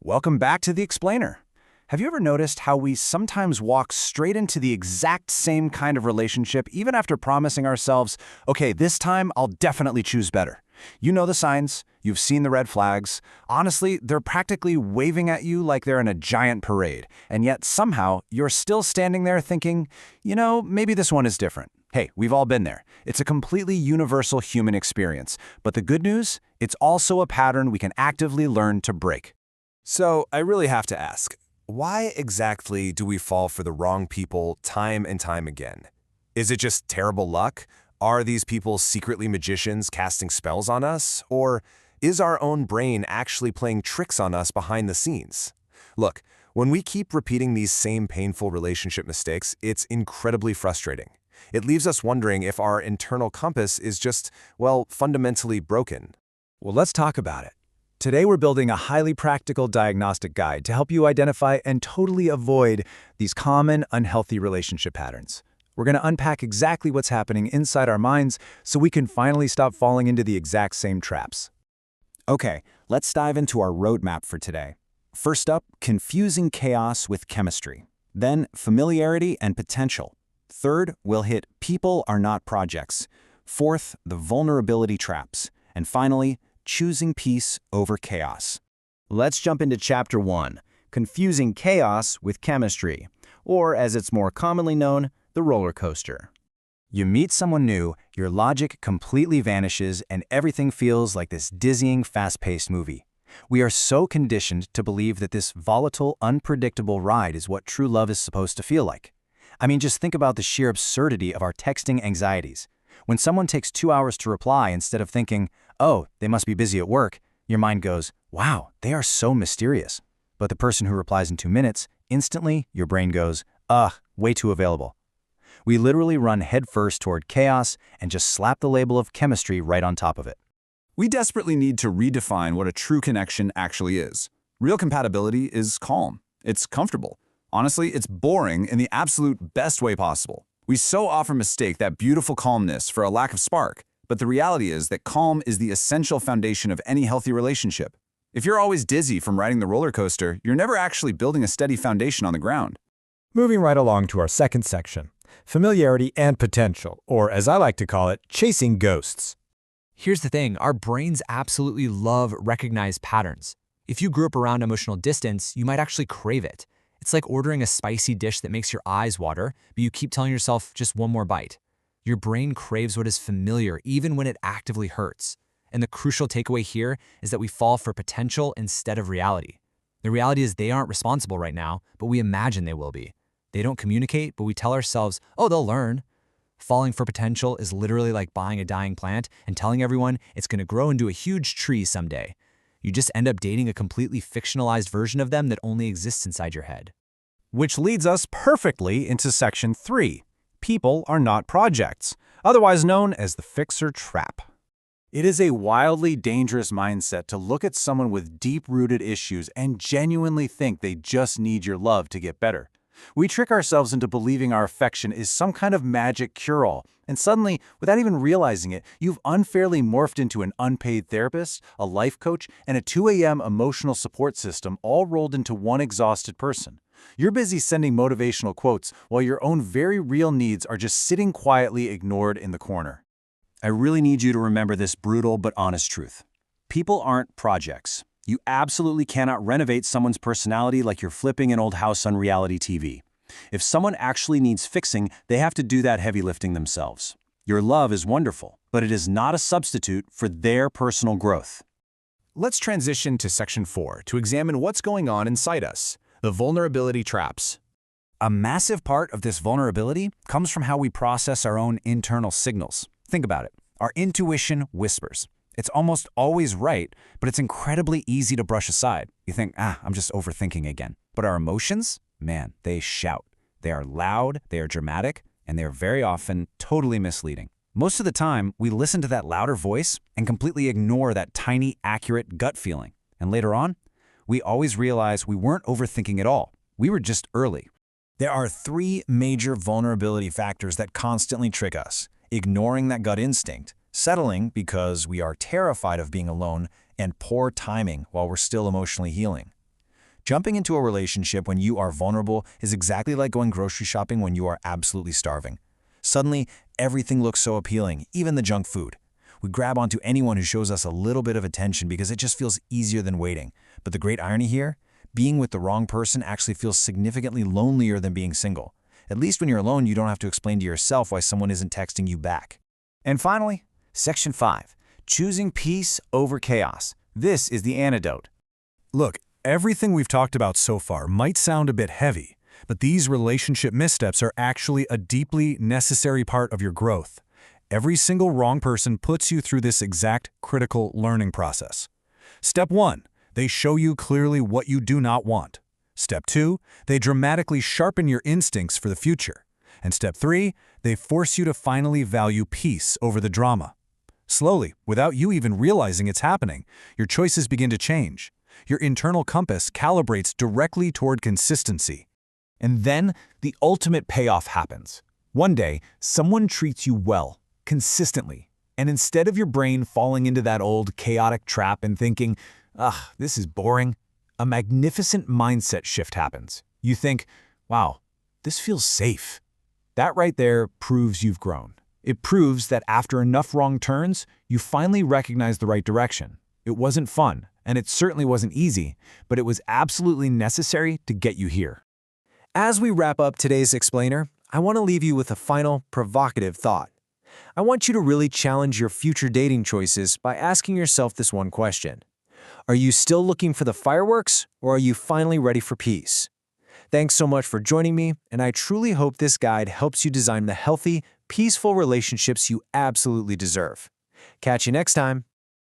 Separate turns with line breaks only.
Welcome back to The Explainer. Have you ever noticed how we sometimes walk straight into the exact same kind of relationship even after promising ourselves, okay, this time I'll definitely choose better? You know the signs, you've seen the red flags. Honestly, they're practically waving at you like they're in a giant parade, and yet somehow you're still standing there thinking, maybe this one is different. Hey, we've all been there. It's a completely universal human experience. But the good news, it's also a pattern we can actively learn to break.
So I really have to ask, why exactly do we fall for the wrong people time and time again? Is it just terrible luck? Are these people secretly magicians casting spells on us? Or is our own brain actually playing tricks on us behind the scenes? Look, when we keep repeating these same painful relationship mistakes, it's incredibly frustrating. It leaves us wondering if our internal compass is just, fundamentally broken.
Well, let's talk about it. Today we're building a highly practical diagnostic guide to help you identify and totally avoid these common unhealthy relationship patterns. We're going to unpack exactly what's happening inside our minds so we can finally stop falling into the exact same traps. Okay, let's dive into our roadmap for today. First up, confusing chaos with chemistry. Then, familiarity and potential. Third, we'll hit people are not projects. Fourth, the vulnerability traps. And finally, choosing peace over chaos. Let's jump into Chapter 1, confusing chaos with chemistry, or as it's more commonly known, the roller coaster. You meet someone new, your logic completely vanishes, and everything feels like this dizzying, fast-paced movie. We are so conditioned to believe that this volatile, unpredictable ride is what true love is supposed to feel like. I mean, just think about the sheer absurdity of our texting anxieties. When someone takes 2 hours to reply instead of thinking, oh, they must be busy at work, your mind goes, wow, they are so mysterious. But the person who replies in 2 minutes, instantly, your brain goes, way too available. We literally run headfirst toward chaos and just slap the label of chemistry right on top of it.
We desperately need to redefine what a true connection actually is. Real compatibility is calm. It's comfortable. Honestly, it's boring in the absolute best way possible. We so often mistake that beautiful calmness for a lack of spark, but the reality is that calm is the essential foundation of any healthy relationship. If you're always dizzy from riding the roller coaster, you're never actually building a steady foundation on the ground.
Moving right along to our second section, familiarity and potential, or as I like to call it, chasing ghosts.
Here's the thing, our brains absolutely love recognized patterns. If you grew up around emotional distance, you might actually crave it. It's like ordering a spicy dish that makes your eyes water, but you keep telling yourself just one more bite. Your brain craves what is familiar even when it actively hurts. And the crucial takeaway here is that we fall for potential instead of reality. The reality is they aren't responsible right now, but we imagine they will be. They don't communicate, but we tell ourselves, oh, they'll learn. Falling for potential is literally like buying a dying plant and telling everyone it's going to grow into a huge tree someday. You just end up dating a completely fictionalized version of them that only exists inside your head.
Which leads us perfectly into Section 3, people are not projects, otherwise known as the fixer trap. It is a wildly dangerous mindset to look at someone with deep-rooted issues and genuinely think they just need your love to get better. We trick ourselves into believing our affection is some kind of magic cure-all, and suddenly, without even realizing it, you've unfairly morphed into an unpaid therapist, a life coach, and a 2 a.m. emotional support system all rolled into one exhausted person. You're busy sending motivational quotes while your own very real needs are just sitting quietly ignored in the corner. I really need you to remember this brutal but honest truth. People aren't projects. You absolutely cannot renovate someone's personality like you're flipping an old house on reality TV. If someone actually needs fixing, they have to do that heavy lifting themselves. Your love is wonderful, but it is not a substitute for their personal growth.
Let's transition to Section 4 to examine what's going on inside us, the vulnerability traps.
A massive part of this vulnerability comes from how we process our own internal signals. Think about it. Our intuition whispers. It's almost always right, but it's incredibly easy to brush aside. You think, I'm just overthinking again. But our emotions, man, they shout. They are loud, they are dramatic, and they are very often totally misleading. Most of the time, we listen to that louder voice and completely ignore that tiny, accurate gut feeling. And later on, we always realize we weren't overthinking at all. We were just early. There are 3 major vulnerability factors that constantly trick us: ignoring that gut instinct, settling because we are terrified of being alone, and poor timing while we're still emotionally healing.
Jumping into a relationship when you are vulnerable is exactly like going grocery shopping when you are absolutely starving. Suddenly, everything looks so appealing, even the junk food. We grab onto anyone who shows us a little bit of attention because it just feels easier than waiting. But the great irony here? Being with the wrong person actually feels significantly lonelier than being single. At least when you're alone, you don't have to explain to yourself why someone isn't texting you back.
And finally, Section 5. Choosing peace over chaos. This is the antidote.
Look, everything we've talked about so far might sound a bit heavy, but these relationship missteps are actually a deeply necessary part of your growth. Every single wrong person puts you through this exact critical learning process. Step 1. They show you clearly what you do not want. Step 2. They dramatically sharpen your instincts for the future. And Step 3. They force you to finally value peace over the drama. Slowly, without you even realizing it's happening, your choices begin to change. Your internal compass calibrates directly toward consistency.
And then the ultimate payoff happens. One day, someone treats you well, consistently, and instead of your brain falling into that old chaotic trap and thinking, this is boring, a magnificent mindset shift happens. You think, wow, this feels safe. That right there proves you've grown. It proves that after enough wrong turns, you finally recognize the right direction. It wasn't fun, and it certainly wasn't easy, but it was absolutely necessary to get you here. As we wrap up today's explainer, I want to leave you with a final, provocative thought. I want you to really challenge your future dating choices by asking yourself this one question. Are you still looking for the fireworks, or are you finally ready for peace? Thanks so much for joining me, and I truly hope this guide helps you design the healthy, peaceful relationships you absolutely deserve. Catch you next time.